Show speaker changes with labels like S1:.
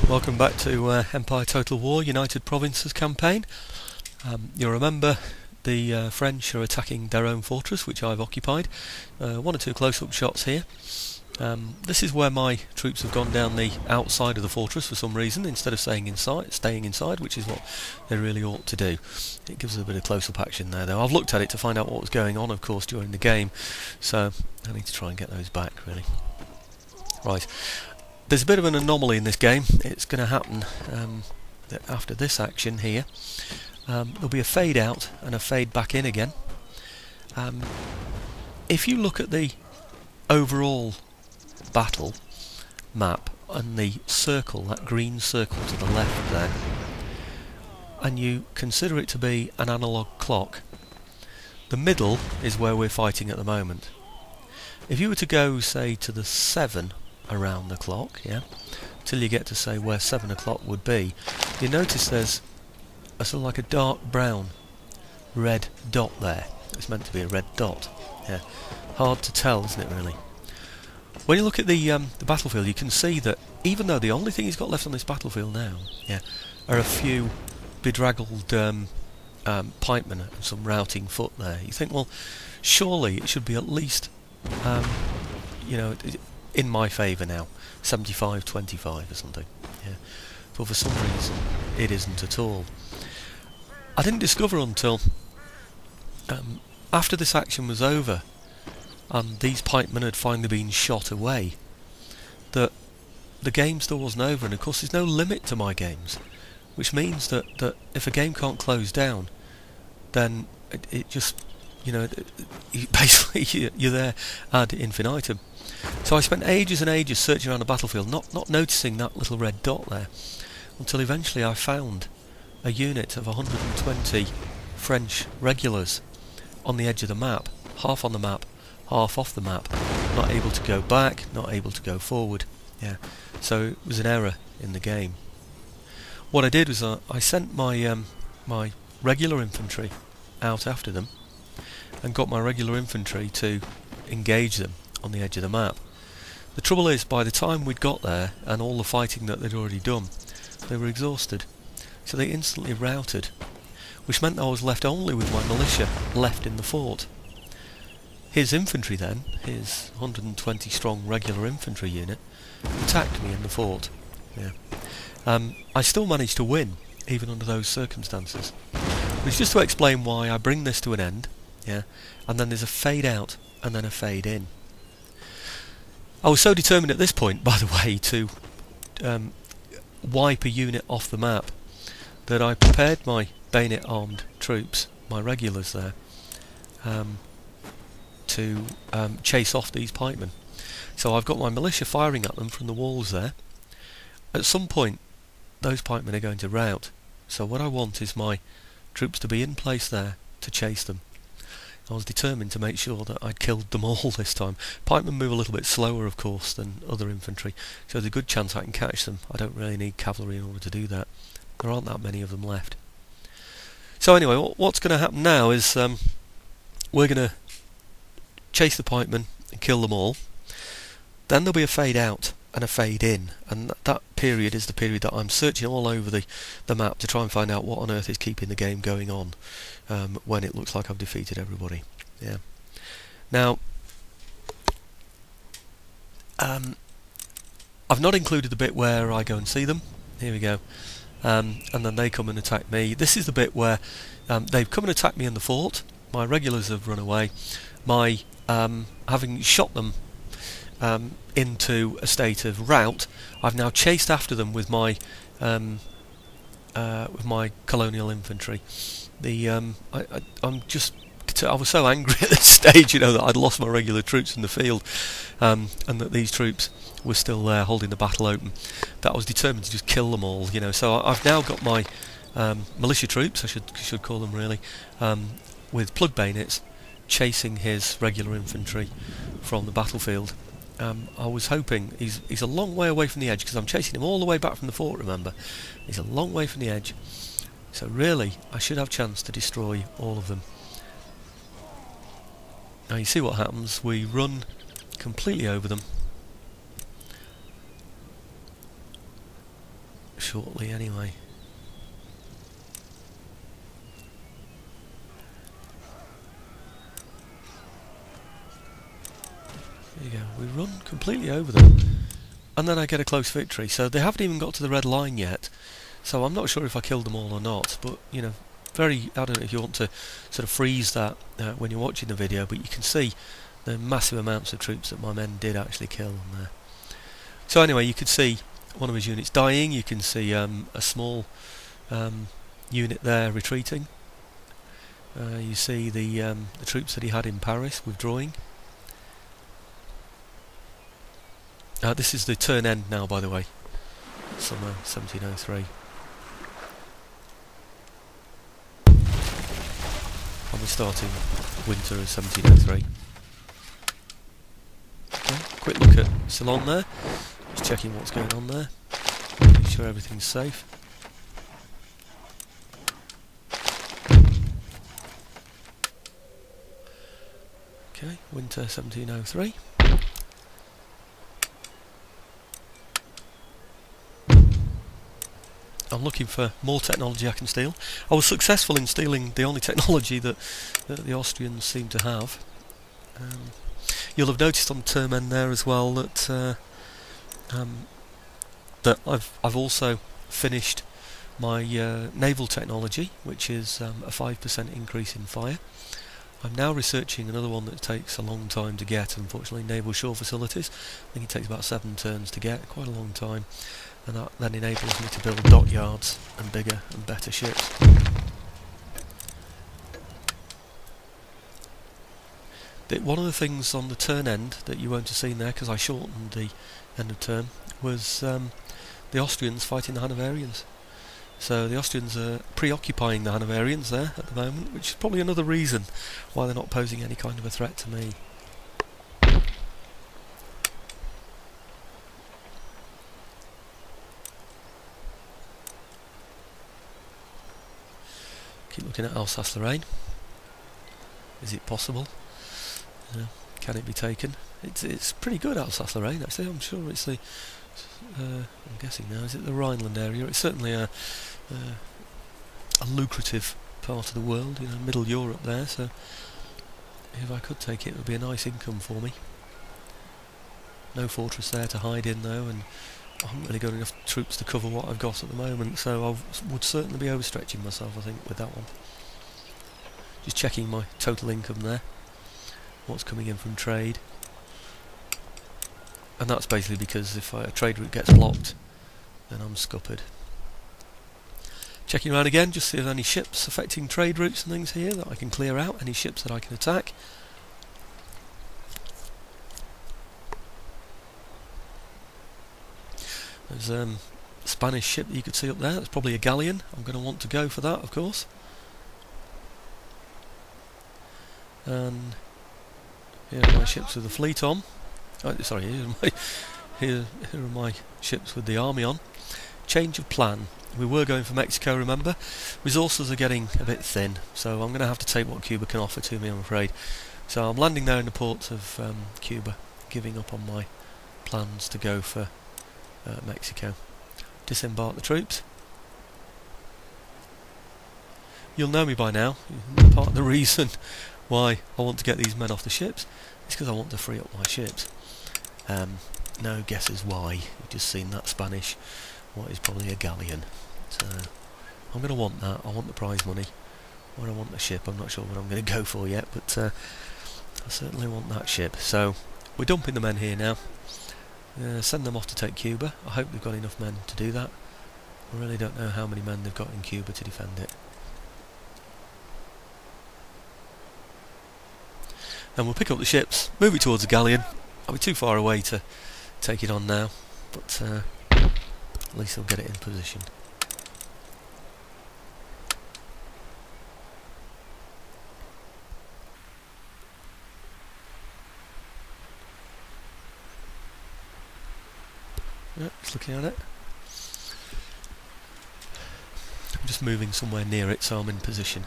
S1: Welcome back to Empire Total War United Provinces campaign. You'll remember the French are attacking their own fortress, which I've occupied. One or two close-up shots here. This is where my troops have gone down the outside of the fortress for some reason, instead of staying inside, which is what they really ought to do. It gives us a bit of close-up action there, though. I've looked at it to find out what was going on, of course, during the game, so I need to try and get those back, really. Right. There's a bit of an anomaly in this game. It's going to happen that after this action here. There'll be a fade out and a fade back in again. If you look at the overall battle map and the circle, that green circle to the left there, and you consider it to be an analog clock, the middle is where we're fighting at the moment. If you were to go, say, to the 7 around the clock, yeah, till you get to, say, where 7 o'clock would be, you notice there's a sort of like a dark brown red dot there. It's meant to be a red dot. Yeah, hard to tell, isn't it, really? When you look at the battlefield, you can see that even though the only thing he's got left on this battlefield now, yeah, are a few bedraggled pikemen and some routing foot there. You think, well, surely it should be at least, you know, in my favour now, 75-25 or something. Yeah, but for some reason it isn't at all. I didn't discover until after this action was over and these pikemen had finally been shot away that the game still wasn't over, and of course there's no limit to my games, which means that if a game can't close down, then it just, you know, basically you're there ad infinitum. So I spent ages and ages searching around the battlefield, not noticing that little red dot there, until eventually I found a unit of 120 French regulars on the edge of the map, half on the map, half off the map, not able to go back, not able to go forward. Yeah, so it was an error in the game. What I did was I sent my my regular infantry out after them, and got my regular infantry to engage them on the edge of the map. The trouble is, by the time we'd got there and all the fighting that they'd already done, they were exhausted, so they instantly routed, which meant I was left only with my militia left in the fort. His infantry then, his 120 strong regular infantry unit, attacked me in the fort. Yeah. I still managed to win, even under those circumstances. But it's just to explain why I bring this to an end, yeah, and then there's a fade out and then a fade in. I was so determined at this point, by the way, to wipe a unit off the map that I prepared my bayonet armed troops, my regulars there, to chase off these pikemen. So I've got my militia firing at them from the walls there. At some point those pikemen are going to rout, so what I want is my troops to be in place there to chase them. I was determined to make sure that I'd killed them all this time. Pikemen move a little bit slower, of course, than other infantry, so there's a good chance I can catch them. I don't really need cavalry in order to do that. There aren't that many of them left. So anyway, what's going to happen now is we're going to chase the pikemen and kill them all. Then there'll be a fade out and a fade in, and that period is the period that I'm searching all over the map to try and find out what on earth is keeping the game going on when it looks like I've defeated everybody. Yeah. Now, I've not included the bit where I go and see them. Here we go. And then they come and attack me. This is the bit where they've come and attacked me in the fort. My regulars have run away. My having shot them into a state of rout, I've now chased after them with my colonial infantry. I was so angry at this stage, you know, that I'd lost my regular troops in the field, and that these troops were still there holding the battle open, that I was determined to just kill them all, you know. So I've now got my militia troops, I should call them really, with plug bayonets, chasing his regular infantry from the battlefield. I was hoping, he's a long way away from the edge, because I'm chasing him all the way back from the fort, remember. He's a long way from the edge, so really I should have a chance to destroy all of them. Now you see what happens, we run completely over them, shortly anyway. There you go, we run completely over them, and then I get a close victory. So they haven't even got to the red line yet, so I'm not sure if I killed them all or not, but you know, I don't know if you want to sort of freeze that when you're watching the video, but you can see the massive amounts of troops that my men did actually kill on there. So anyway, you could see one of his units dying, you can see a small unit there retreating. You see the troops that he had in Paris withdrawing. This is the turn end now, by the way, summer 1703. And we're starting winter of 1703. Okay, quick look at Ceylon there, just checking what's going on there, make sure everything's safe. Okay, winter 1703. I'm looking for more technology I can steal. I was successful in stealing the only technology that the Austrians seem to have. You'll have noticed on the term end there as well that that I've also finished my naval technology, which is a 5% increase in fire. I'm now researching another one that takes a long time to get, unfortunately, naval shore facilities. I think it takes about 7 turns to get, quite a long time, and that then enables me to build dockyards and bigger and better ships. One of the things on the turn end that you won't have seen there, because I shortened the end of term, was the Austrians fighting the Hanoverians. So the Austrians are preoccupying the Hanoverians there at the moment, which is probably another reason why they're not posing any kind of a threat to me. Keep looking at Alsace-Lorraine. Is it possible? Can it be taken? It's pretty good, Alsace-Lorraine, actually. I'm sure it's the I'm guessing now, is it the Rhineland area? It's certainly a lucrative part of the world, you know, Middle Europe there, so if I could take it, it would be a nice income for me. No fortress there to hide in though, and I haven't really got enough troops to cover what I've got at the moment, so I would certainly be overstretching myself, I think, with that one. Just checking my total income there, what's coming in from trade. And that's basically because if a trade route gets blocked, then I'm scuppered. Checking around again, just see if there's any ships affecting trade routes and things here that I can clear out, any ships that I can attack. There's a Spanish ship that you could see up there, that's probably a galleon. I'm going to want to go for that, of course. And here are my ships with the fleet on. Oh, sorry, here are my ships with the army on. Change of plan. We were going for Mexico, remember? Resources are getting a bit thin, so I'm going to have to take what Cuba can offer to me, I'm afraid. So I'm landing there in the port of Cuba, giving up on my plans to go for Mexico. Disembark the troops. You'll know me by now. Part of the reason why I want to get these men off the ships is because I want to free up my ships. No guesses why. You've just seen that Spanish, what is probably a galleon. So I'm going to want that. I want the prize money, or I want the ship. I'm not sure what I'm going to go for yet, but I certainly want that ship. So we're dumping the men here now. Send them off to take Cuba. I hope they've got enough men to do that. I really don't know how many men they've got in Cuba to defend it. And we'll pick up the ships, move it towards the galleon. I'll be too far away to take it on now, but at least I'll get it in position. Yep, just looking at it. I'm just moving somewhere near it so I'm in position.